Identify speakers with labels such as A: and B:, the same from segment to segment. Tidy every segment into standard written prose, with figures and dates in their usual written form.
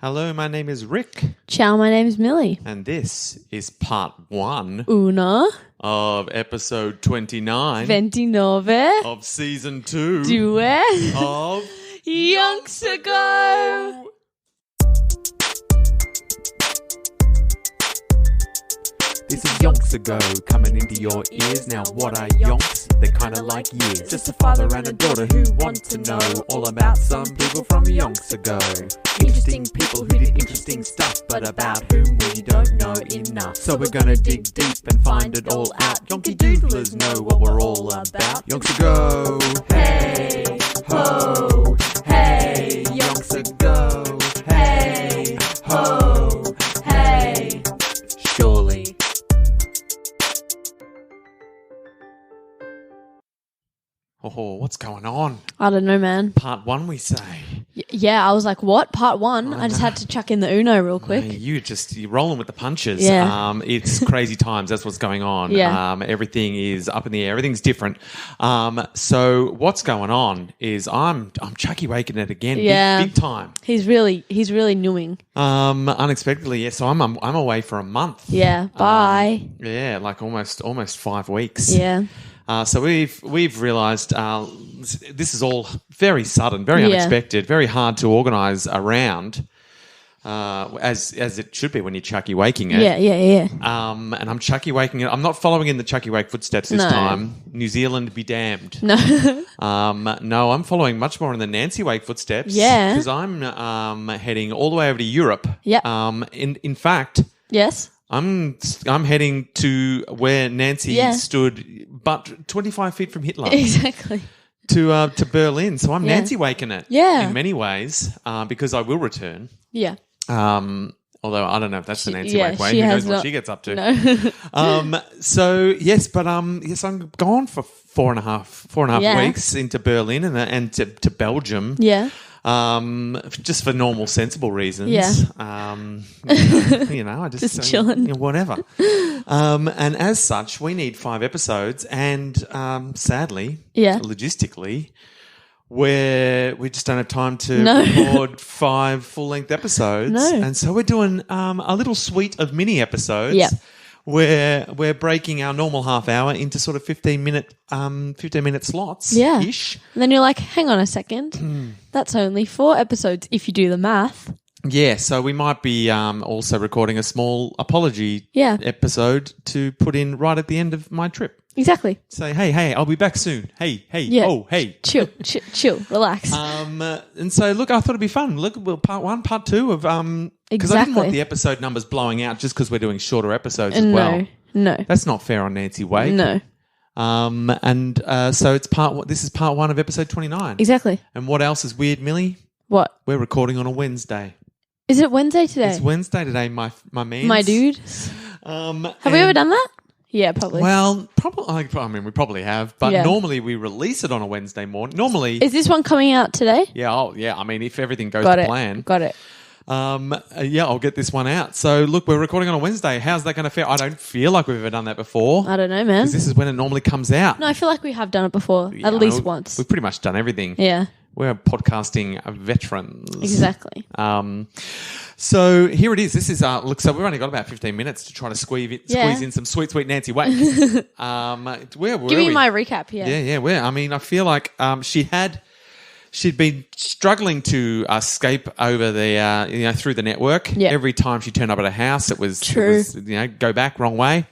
A: Hello, my name is Rick.
B: Ciao, my name's Millie.
A: And this is part 1
B: Una.
A: of episode 29
B: 29.
A: of season 2
B: Due.
A: of
B: Yonks Ago.
A: This is Yonks Ago, coming into your ears. Now what are yonks? They're kinda like years. Just a father and a daughter who want to know all about some people from Yonks Ago. Interesting people who did interesting stuff, but about whom we don't know enough. So we're gonna dig deep and find it all out. Yonky doodlers know what we're all about. Yonks Ago, hey ho, hey, Yonks Ago, hey ho, hey, surely. Oh, what's going on?
B: I don't know, man.
A: Part 1, we say.
B: Yeah, I was like, what? Part 1? I just had to chuck in the Uno real quick.
A: Hey, you're rolling with the punches.
B: Yeah.
A: It's crazy times. That's what's going on.
B: Yeah.
A: Everything is up in the air. Everything's different. So what's going on is I'm chucky waking it again.
B: Yeah.
A: Big time.
B: He's really newing.
A: Unexpectedly, yeah. So I'm away for a month.
B: Yeah. Bye.
A: Yeah, like almost 5 weeks.
B: Yeah.
A: So we've realised this is all very sudden, very unexpected, very hard to organise around, as it should be when you're chucky waking it.
B: Yeah.
A: And I'm chucky waking it. I'm not following in the chucky wake footsteps this time. New Zealand be damned.
B: No.
A: No, I'm following much more in the Nancy wake footsteps.
B: Yeah.
A: Because I'm heading all the way over to Europe.
B: Yeah.
A: In fact.
B: Yes.
A: I'm heading to where Nancy stood, but 25 feet from Hitler.
B: Exactly.
A: To Berlin. So I'm Nancy waking it.
B: Yeah.
A: In many ways, because I will return.
B: Yeah.
A: Although I don't know if that's the Nancy wake way. Who knows what she gets up to?
B: No.
A: So yes, but yes, I'm gone for four and a half weeks into Berlin and to Belgium.
B: Yeah.
A: Just for normal, sensible reasons.
B: Yeah.
A: I just
B: chilling.
A: Whatever. And as such, we need 5 episodes, and sadly, logistically, we just don't have time to record 5 full-length episodes.
B: No.
A: And so we're doing a little suite of mini episodes.
B: Yeah.
A: Where we're breaking our normal half hour into sort of 15-minute slots.
B: Yeah.
A: Ish.
B: And then you're like, hang on a second. That's only 4 episodes if you do the math.
A: Yeah, so we might be also recording a small apology episode to put in right at the end of my trip.
B: Exactly.
A: Say, hey, I'll be back soon. Hey, oh, hey.
B: Chill, relax.
A: And so, look, I thought it'd be fun. Look, part 1, part 2 of because I didn't want the episode numbers blowing out just because we're doing shorter episodes as well.
B: No.
A: That's not fair on Nancy Wake.
B: No.
A: So it's this is part 1 of episode 29.
B: Exactly.
A: And what else is weird, Millie?
B: What?
A: We're recording on a Wednesday.
B: Is it Wednesday today?
A: It's Wednesday today, my man.
B: My dude. Have we ever done that? Yeah, probably.
A: Well, I mean, we probably have, but normally we release it on a Wednesday morning. Normally,
B: is this one coming out today?
A: Yeah, I mean, if everything goes to plan,
B: got it.
A: I'll get this one out. So, look, we're recording on a Wednesday. How's that going to feel? I don't feel like we've ever done that before.
B: I don't know, man.
A: Because this is when it normally comes out.
B: No, I feel like we have done it before, at least once.
A: We've pretty much done everything.
B: Yeah.
A: We're podcasting veterans.
B: Exactly.
A: So here it is. This is so we've only got about 15 minutes to try to squeeze in some sweet Nancy Wake. Where were
B: Give me my recap.
A: Yeah. Where? I mean, I feel like she'd been struggling to escape over the through the network.
B: Yeah.
A: Every time she turned up at a house, it was go back wrong way.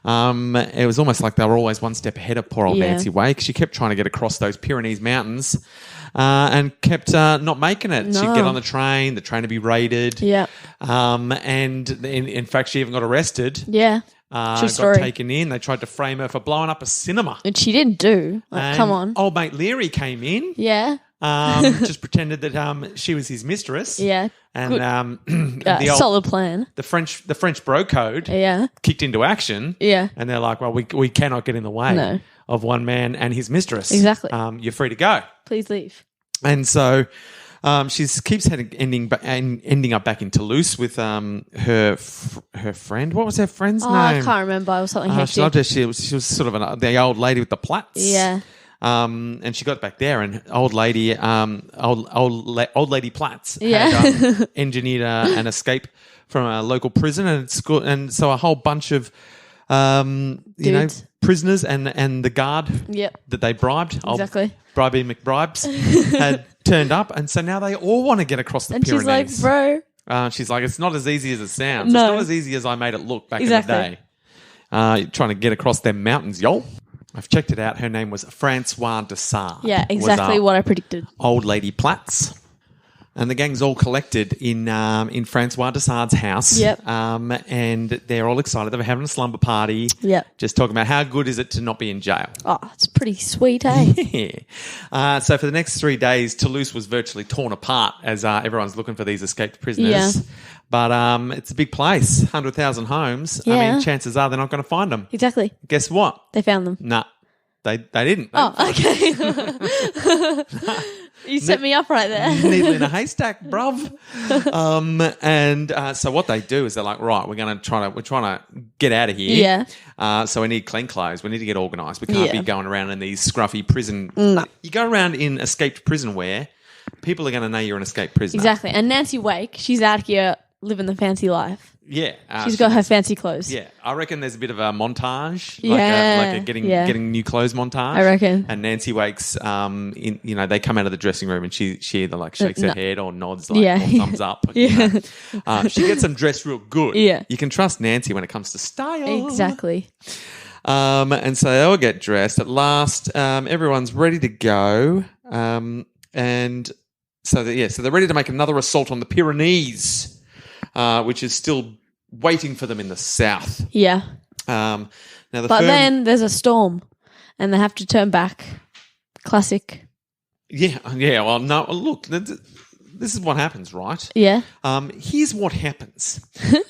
A: It was almost like they were always one step ahead of poor old Nancy Wake. She kept trying to get across those Pyrenees mountains and kept not making it. No. She'd get on the train would be raided. Yeah. And in fact, she even got arrested.
B: Yeah.
A: Got taken in. They tried to frame her for blowing up a cinema.
B: And she didn't do. Like, come on.
A: Old mate Leary came in.
B: Yeah.
A: Just pretended that she was his mistress.
B: Yeah.
A: And
B: solid plan.
A: The French bro code kicked into action. Yeah. And they're like, well, we cannot get in the way of one man and his mistress.
B: Exactly.
A: You're free to go.
B: Please leave.
A: And so she keeps ending up back in Toulouse with her friend. What was her friend's name?
B: I can't remember. It was something hectic.
A: She was sort of the old lady with the plaits.
B: Yeah.
A: And she got back there, and old lady Platts
B: Yeah.
A: had engineered an escape from a local prison, and so a whole bunch of
B: Dudes.
A: prisoners and the guard
B: Yep.
A: that they bribed,
B: Exactly.
A: Bribey McBribes, had turned up, and so now they all want to get across the
B: And she's
A: Pyrenees.
B: like, bro.
A: She's like, it's not as easy as it sounds.
B: No.
A: It's not as easy as I made it look back
B: Exactly.
A: in the day. Trying to get across them mountains, y'all. I've checked it out. Her name was Francois de Sade.
B: Yeah, exactly what I predicted.
A: Old lady Platts. And the gang's all collected in Francois de Sade's house.
B: Yep.
A: And they're all excited. They're having a slumber party.
B: Yep.
A: Just talking about how good is it to not be in jail.
B: Oh, it's pretty sweet, eh?
A: Yeah. So for the next 3 days, Toulouse was virtually torn apart as everyone's looking for these escaped prisoners.
B: Yeah.
A: But it's a big place, 100,000 homes. I
B: Yeah.
A: mean, chances are they're not going to find them.
B: Exactly.
A: Guess what?
B: They found them.
A: Nah, they didn't.
B: Oh, okay. You set me up right there.
A: Needle in a haystack, bruv. So what they do is they're like, right, we're trying to get out of here.
B: Yeah.
A: So we need clean clothes. We need to get organised. We can't be
B: Yeah.
A: going around in these scruffy prison.
B: No.
A: You go around in escaped prison wear, people are going to know you're an escaped prisoner.
B: Exactly. And Nancy Wake, she's out here living the fancy life.
A: Yeah.
B: She's got her fancy clothes.
A: Yeah, I reckon there's a bit of a montage,
B: Yeah,
A: like a getting new clothes montage.
B: I reckon.
A: And Nancy Wake's, they come out of the dressing room and she either like shakes her
B: No.
A: head or nods or thumbs up.
B: Yeah.
A: She gets them dressed real good.
B: Yeah.
A: You can trust Nancy when it comes to style.
B: Exactly.
A: And so they all get dressed. At last, everyone's ready to go. So they're ready to make another assault on the Pyrenees, which is still waiting for them in the south.
B: Yeah.
A: Then
B: there's a storm and they have to turn back. Classic.
A: Yeah. Well, no. Look, this is what happens, right?
B: Yeah.
A: Here's what happens.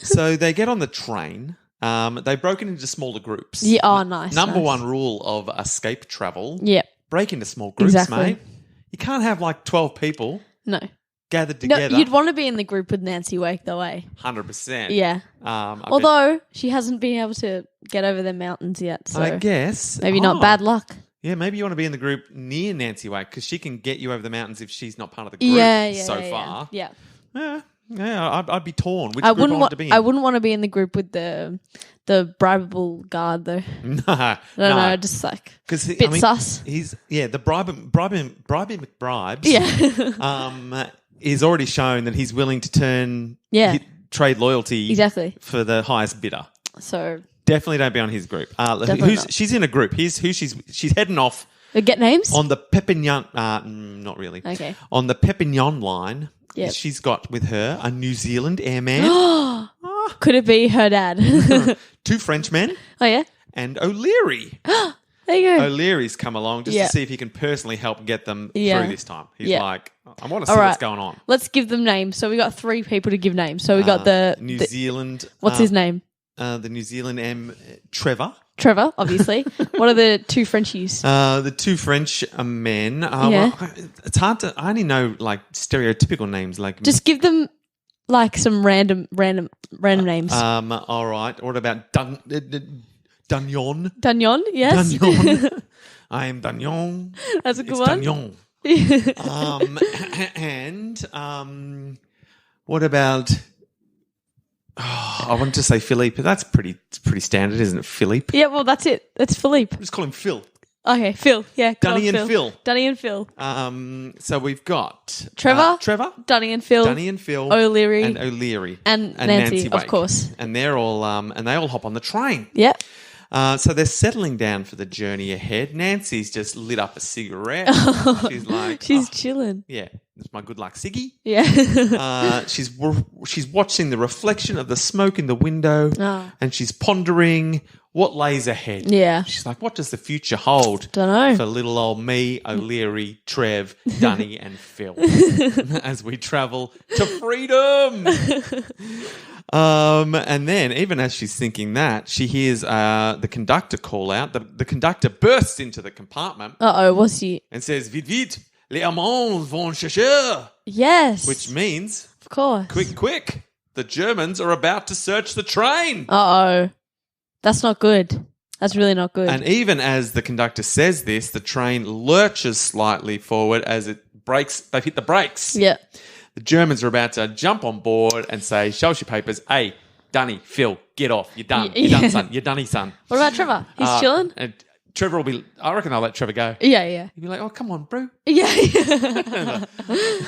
A: So they get on the train. They've broken into smaller groups.
B: Yeah. Oh, nice.
A: Number
B: nice.
A: one rule of escape travel.
B: Yep.
A: Break into small groups,
B: Exactly.
A: mate. You can't have like 12 people
B: No.
A: gathered together.
B: No, you'd want to be in the group with Nancy Wake, though, eh?
A: 100%.
B: Yeah. Although she hasn't been able to get over the mountains yet, so
A: I guess.
B: maybe not bad luck.
A: Yeah, maybe you want to be in the group near Nancy Wake because she can get you over the mountains if she's not part of the group far.
B: Yeah.
A: Yeah, I'd be torn. Which
B: I
A: group
B: wouldn't
A: I want to be in?
B: I wouldn't want to be in the group with the bribable guard though. No, just like
A: because
B: bit sus.
A: He's the bribing McBribes.
B: Yeah.
A: Is already shown that he's willing to turn trade loyalty
B: Exactly.
A: for the highest bidder.
B: So
A: Definitely don't be on his group.
B: Definitely not.
A: She's in a group. Here's who she's heading off
B: get names?
A: on the Pepignon. Not really.
B: Okay.
A: On the Pepignon line.
B: Yep.
A: She's got with her a New Zealand airman,
B: Could it be her dad?
A: 2 Frenchmen,
B: Oh yeah.
A: and O'Leary.
B: There you go.
A: O'Leary's come along just to see if he can personally help get them through this time. He's like, I want to see what's going on.
B: Let's give them names. So we got 3 people to give names. So we got
A: New Zealand.
B: What's his name?
A: The New Zealand Trevor.
B: Trevor, obviously. What are the 2 Frenchies?
A: The 2 French men. Well, it's hard to. I only know like stereotypical names. Like
B: just give them like some random names.
A: All right. What about Dugnon?
B: Dugnon, yes.
A: Dugnon. I am Dugnon.
B: That's a good
A: It's
B: one.
A: Dugnon. What about? I wanted to say Philippe, but that's pretty standard, isn't it? Philippe.
B: Yeah, well, that's it. That's Philippe.
A: Just call him Phil.
B: Okay, Phil. Yeah,
A: Dunny and Phil.
B: Dunny and Phil.
A: So we've got
B: Trevor,
A: Dunny and Phil,
B: O'Leary,
A: and O'Leary,
B: and Nancy
A: Wake.
B: of course.
A: And they're all and they all hop on the train.
B: Yep.
A: So they're settling down for the journey ahead. Nancy's just lit up a cigarette. She's like,
B: she's chilling.
A: Yeah, it's my good luck ciggy.
B: Yeah.
A: She's watching the reflection of the smoke in the window, and she's pondering what lays ahead.
B: Yeah.
A: She's like, what does the future hold?
B: Dunno.
A: For little old me, O'Leary, Trev, Dunny, and Phil as we travel to freedom. And then, even as she's thinking that, she hears the conductor call out. The conductor bursts into the compartment.
B: What's he?
A: And says, "Vite, vite, les Allemands vont chercher."
B: Yes.
A: Which means,
B: of course.
A: quick, quick, the Germans are about to search the train.
B: That's not good. That's really not good.
A: And even as the conductor says this, the train lurches slightly forward as it brakes. They've hit the brakes.
B: Yeah.
A: The Germans are about to jump on board and say, show us your papers. Hey, Dunny, Phil, get off. You're done. You're done, son. You're Dunny, son.
B: What about Trevor? He's chilling?
A: And Trevor will be, I reckon I'll let Trevor go.
B: Yeah.
A: He'll be like, oh, come on, bro.
B: Yeah.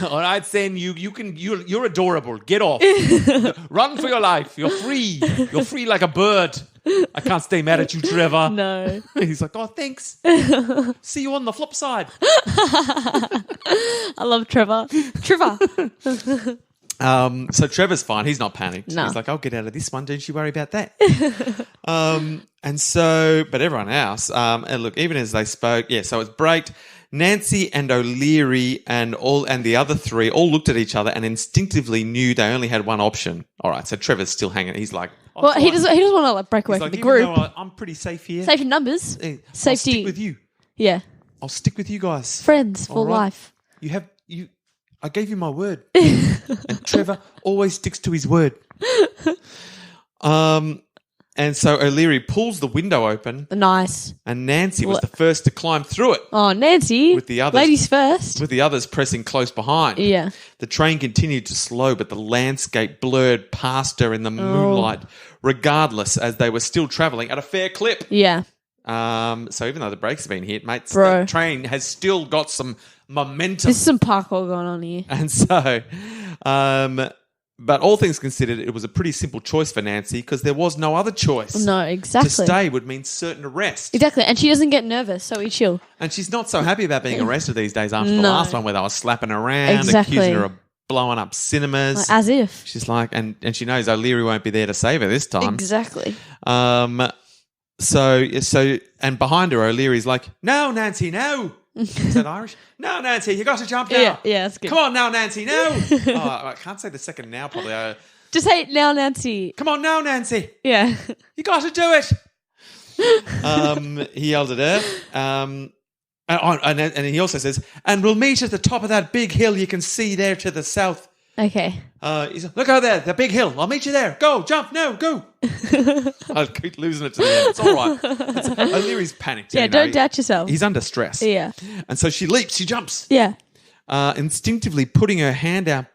A: All right, then you're adorable. Get off. Run for your life. You're free. You're free like a bird. I can't stay mad at you, Trevor.
B: No.
A: He's like, oh, thanks. See you on the flip side.
B: I love Trevor.
A: So Trevor's fine. He's not panicked.
B: No.
A: He's like, I'll get out of this one. Don't you worry about that. But everyone else, and look, even as they spoke, so it's braked. Nancy and O'Leary and the other three all looked at each other and instinctively knew they only had one option. All right, so Trevor's still hanging. He's like, oh,
B: well, he doesn't want to break away from the group.
A: I'm pretty safe here.
B: Safe in numbers.
A: I'll
B: Safety.
A: stick with you.
B: Yeah.
A: I'll stick with you guys.
B: Friends for life.
A: I gave you my word. And Trevor always sticks to his word. And so O'Leary pulls the window open.
B: Nice.
A: And Nancy was the first to climb through it.
B: Oh, Nancy.
A: With the others.
B: Ladies first.
A: With the others pressing close behind.
B: Yeah.
A: The train continued to slow, but the landscape blurred past her in the moonlight, regardless, as they were still travelling at a fair clip.
B: Yeah.
A: So even though the brakes have been hit, mate, the train has still got some momentum.
B: There's some parkour going on here.
A: And so, but all things considered, it was a pretty simple choice for Nancy because there was no other choice.
B: No, exactly.
A: To stay would mean certain arrest.
B: Exactly. And she doesn't get nervous, so we chill.
A: And she's not so happy about being arrested these days after the last one where they were slapping around, accusing her of blowing up cinemas.
B: Like, as if.
A: She's like, and she knows O'Leary won't be there to save her this time.
B: Exactly.
A: So behind her, O'Leary's like, no, Nancy, no. Is that Irish? No, Nancy, you got to jump now.
B: Yeah, that's good.
A: Come on now, Nancy, no. I can't say the second now, probably.
B: Just say now, Nancy.
A: Come on now, Nancy.
B: Yeah.
A: You got to do it. He yelled at her. And he also says, and we'll meet at the top of that big hill you can see there to the south.
B: Okay.
A: He's like, look out there, the big hill. I'll meet you there. Go, jump, no, go. I'll keep losing it to the end. It's all right. O'Leary's panicked.
B: Yeah, don't doubt yourself.
A: He's under stress.
B: Yeah.
A: And so she leaps, she jumps.
B: Yeah.
A: Instinctively putting her hand out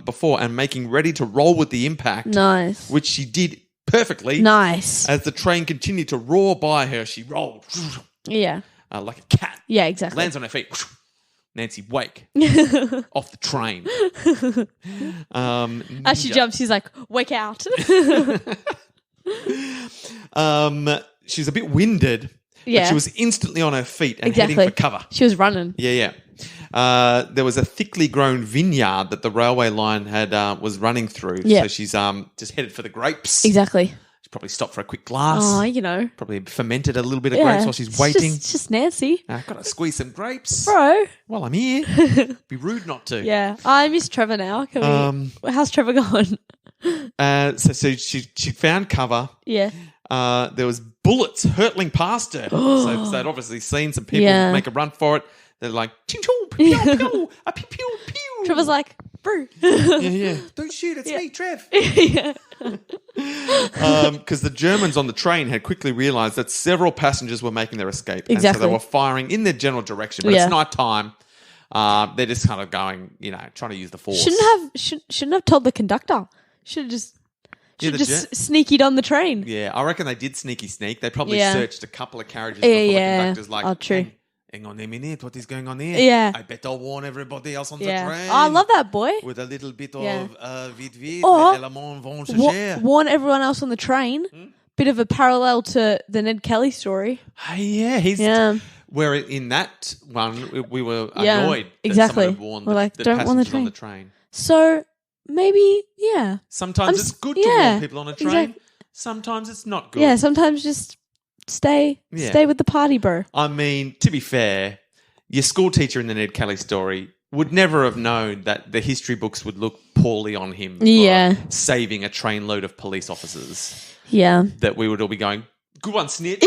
A: before and making ready to roll with the impact.
B: Nice.
A: Which she did perfectly.
B: Nice.
A: As the train continued to roar by her, she rolled.
B: Yeah.
A: Like a cat.
B: Yeah, exactly.
A: Lands on her feet. Nancy wake off the train.
B: As she jumps, she's like, wake out.
A: She's a bit winded, but she was instantly on her feet and heading for cover.
B: She was running.
A: Yeah. There was a thickly grown vineyard that the railway line had was running through.
B: Yeah.
A: So she's just headed for the grapes.
B: Exactly.
A: Probably stopped for a quick glass.
B: Oh, you know.
A: Probably fermented a little bit of grapes while she's waiting.
B: It's just Nancy.
A: I've got to squeeze some grapes.
B: Bro.
A: While I'm here. Be rude not to.
B: Yeah. I miss Trevor now. How's Trevor going?
A: So she found cover.
B: Yeah.
A: There was bullets hurtling past her. So they'd obviously seen some people make a run for it. They're like, pew, pew, pew, pew, pew, pew, pew.
B: Trevor's like, bro.
A: Yeah. Don't shoot, it's me, Trev.
B: Yeah.
A: Because the Germans on the train had quickly realised that several passengers were making their escape.
B: Exactly.
A: And so they were firing in their general direction. But it's night time. They're just kind of going, trying to use the force.
B: Shouldn't have told the conductor. Should have just sneakied on the train.
A: Yeah, I reckon they did sneak. They probably searched a couple of carriages before the conductor's like,
B: oh, true.
A: Hang on a minute, what is going on here?
B: Yeah.
A: I bet I'll warn everybody else on the train.
B: Oh, I love that, boy.
A: With a little bit of vite vite,
B: Or
A: les éléments vont se faire.
B: Warn everyone else on the train. Bit of a parallel to the Ned Kelly story.
A: Yeah, where in that one we were annoyed that someone had warned the passengers on the train.
B: So maybe,
A: Sometimes it's good to warn people on a train.
B: Exactly.
A: Sometimes it's not good.
B: Yeah, sometimes just stay with the party, bro.
A: I mean, to be fair, your school teacher in the Ned Kelly story would never have known that the history books would look poorly on him for saving a trainload of police officers.
B: Yeah.
A: That we would all be going, good one, snitch.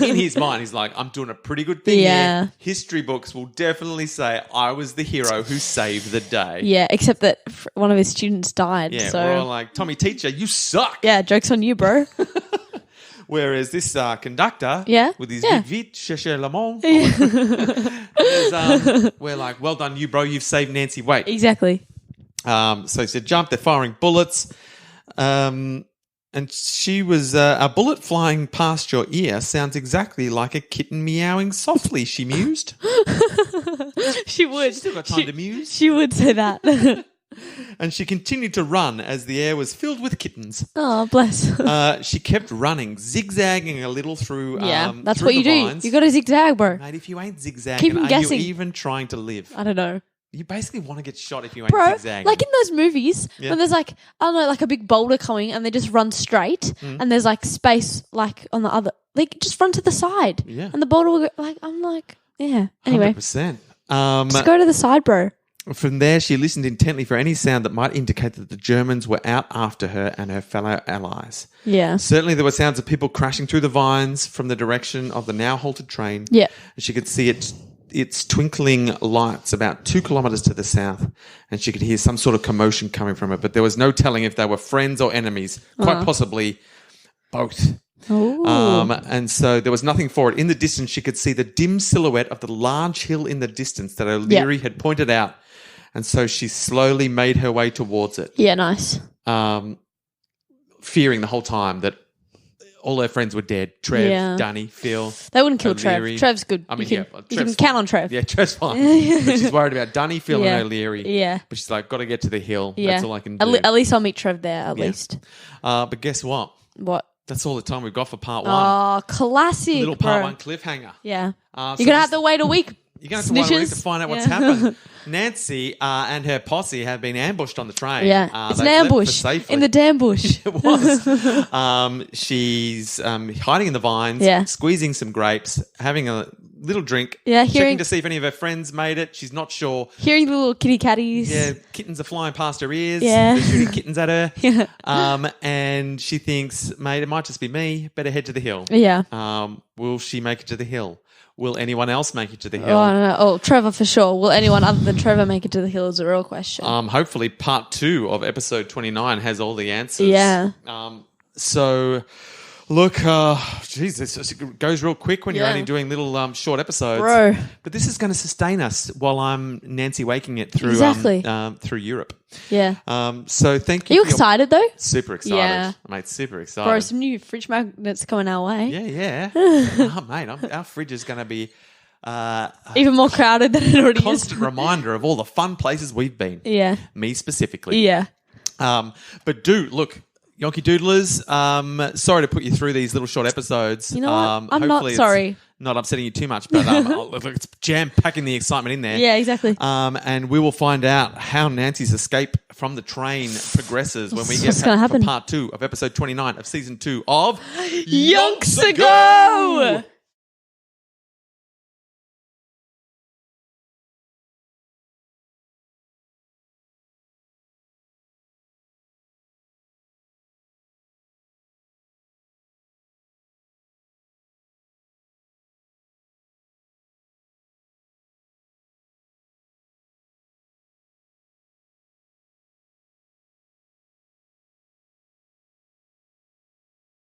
A: In his mind, he's like, I'm doing a pretty good thing here. History books will definitely say I was the hero who saved the day.
B: Yeah, except that one of his students died.
A: Yeah,
B: so
A: we're all like, Tommy teacher, you suck.
B: Yeah, joke's on you, bro.
A: Whereas this conductor,
B: Yeah.
A: with his
B: Yeah.
A: vite, cherchez le monde, we're like, well done you, bro. You've saved Nancy Wait.
B: Exactly.
A: So he said, jump, they're firing bullets. And she was, a bullet flying past your ear sounds exactly like a kitten meowing softly, she mused.
B: She would.
A: She's still got time to muse.
B: She would say that.
A: And she continued to run as the air was filled with kittens.
B: Oh, bless.
A: She kept running, zigzagging a little through
B: That's
A: through
B: what you
A: the
B: do.
A: vines.
B: You got to zigzag, bro.
A: Mate, if you ain't zigzagging,
B: Keep 'em
A: are
B: guessing.
A: you even trying to live?
B: I don't know.
A: You basically want to get shot if you ain't
B: Bro,
A: zigzagging.
B: like in those movies
A: Yeah.
B: when there's like, I don't know, like a big boulder coming and they just run straight and there's like space like on the other, like just run to the side.
A: Yeah.
B: And the boulder will go, like, I'm like, yeah. Anyway,
A: 100%.
B: just go to the side, bro.
A: From there, she listened intently for any sound that might indicate that the Germans were out after her and her fellow allies.
B: Yeah.
A: Certainly, there were sounds of people crashing through the vines from the direction of the now halted train.
B: Yeah.
A: And she could see its twinkling lights about 2 kilometres to the south, and she could hear some sort of commotion coming from it, but there was no telling if they were friends or enemies, quite possibly both.
B: Ooh.
A: And so there was nothing for it. In the distance, she could see the dim silhouette of the large hill in the distance that O'Leary had pointed out. And so she slowly made her way towards it,
B: Yeah, nice.
A: fearing the whole time that all her friends were dead. Trev,
B: Yeah.
A: Danny, Phil.
B: They wouldn't kill
A: O'Leary.
B: Trev. Trev's good.
A: I mean,
B: you can
A: Trev's
B: count
A: fine.
B: on Trev.
A: Yeah, Trev's fine. But she's worried about Danny, Phil,
B: Yeah.
A: and O'Leary.
B: Yeah.
A: But she's like, got to get to the hill.
B: Yeah.
A: That's all I can do.
B: At least I'll meet Trev there, at
A: Yeah.
B: least.
A: But guess what?
B: What?
A: That's all the time we've got for part one.
B: Oh, classic,
A: Little part
B: bro.
A: one cliffhanger.
B: Yeah.
A: So
B: You're going to have to wait a week.
A: You're going to have to wait a week to
B: Snitches.
A: find out what's
B: Yeah.
A: happened. Nancy and her posse have been ambushed on the train.
B: Yeah. It's an
A: They've left for
B: ambush.
A: safely.
B: In the damn bush.
A: It was. She's hiding in the vines,
B: Yeah.
A: squeezing some grapes, having a little drink,
B: Yeah,
A: checking
B: hearing-
A: to see if any of her friends made it. She's not sure.
B: Hearing the little kitty catties.
A: Yeah, kittens are flying past her ears.
B: Yeah.
A: They're shooting kittens at her.
B: Yeah.
A: And she thinks, mate, it might just be me. Better head to the hill.
B: Yeah.
A: Will she make it to the hill? Will anyone else make it to the
B: Oh,
A: hill?
B: I don't know. Oh, Trevor for sure. Will anyone other than Trevor make it to the hill is a real question.
A: Hopefully part 2 of episode 29 has all the answers.
B: Yeah.
A: So, look, Jesus, it goes real quick when you're
B: Yeah.
A: only doing little short episodes.
B: Bro.
A: But this is going to sustain us while I'm Nancy waking it through
B: Exactly.
A: through Europe.
B: Yeah.
A: So thank
B: Are
A: you.
B: you
A: for your-
B: excited though?
A: Super excited.
B: Yeah.
A: Mate, super excited.
B: Bro, some new fridge magnets coming our way.
A: Yeah. Oh, mate, our fridge is going to be
B: Even more crowded than it already
A: constant reminder of all the fun places we've been.
B: Yeah.
A: Me specifically.
B: Yeah.
A: But look, Yonky Doodlers, sorry to put you through these little short episodes.
B: You know what? I'm not
A: hopefully it's
B: sorry.
A: Not upsetting you too much, but look, it's jam-packing the excitement in there.
B: Yeah, exactly.
A: And we will find out how Nancy's escape from the train progresses when we get
B: What's gonna
A: to
B: happen?
A: part 2 of episode 29 of season 2 of
B: Yonks Ago!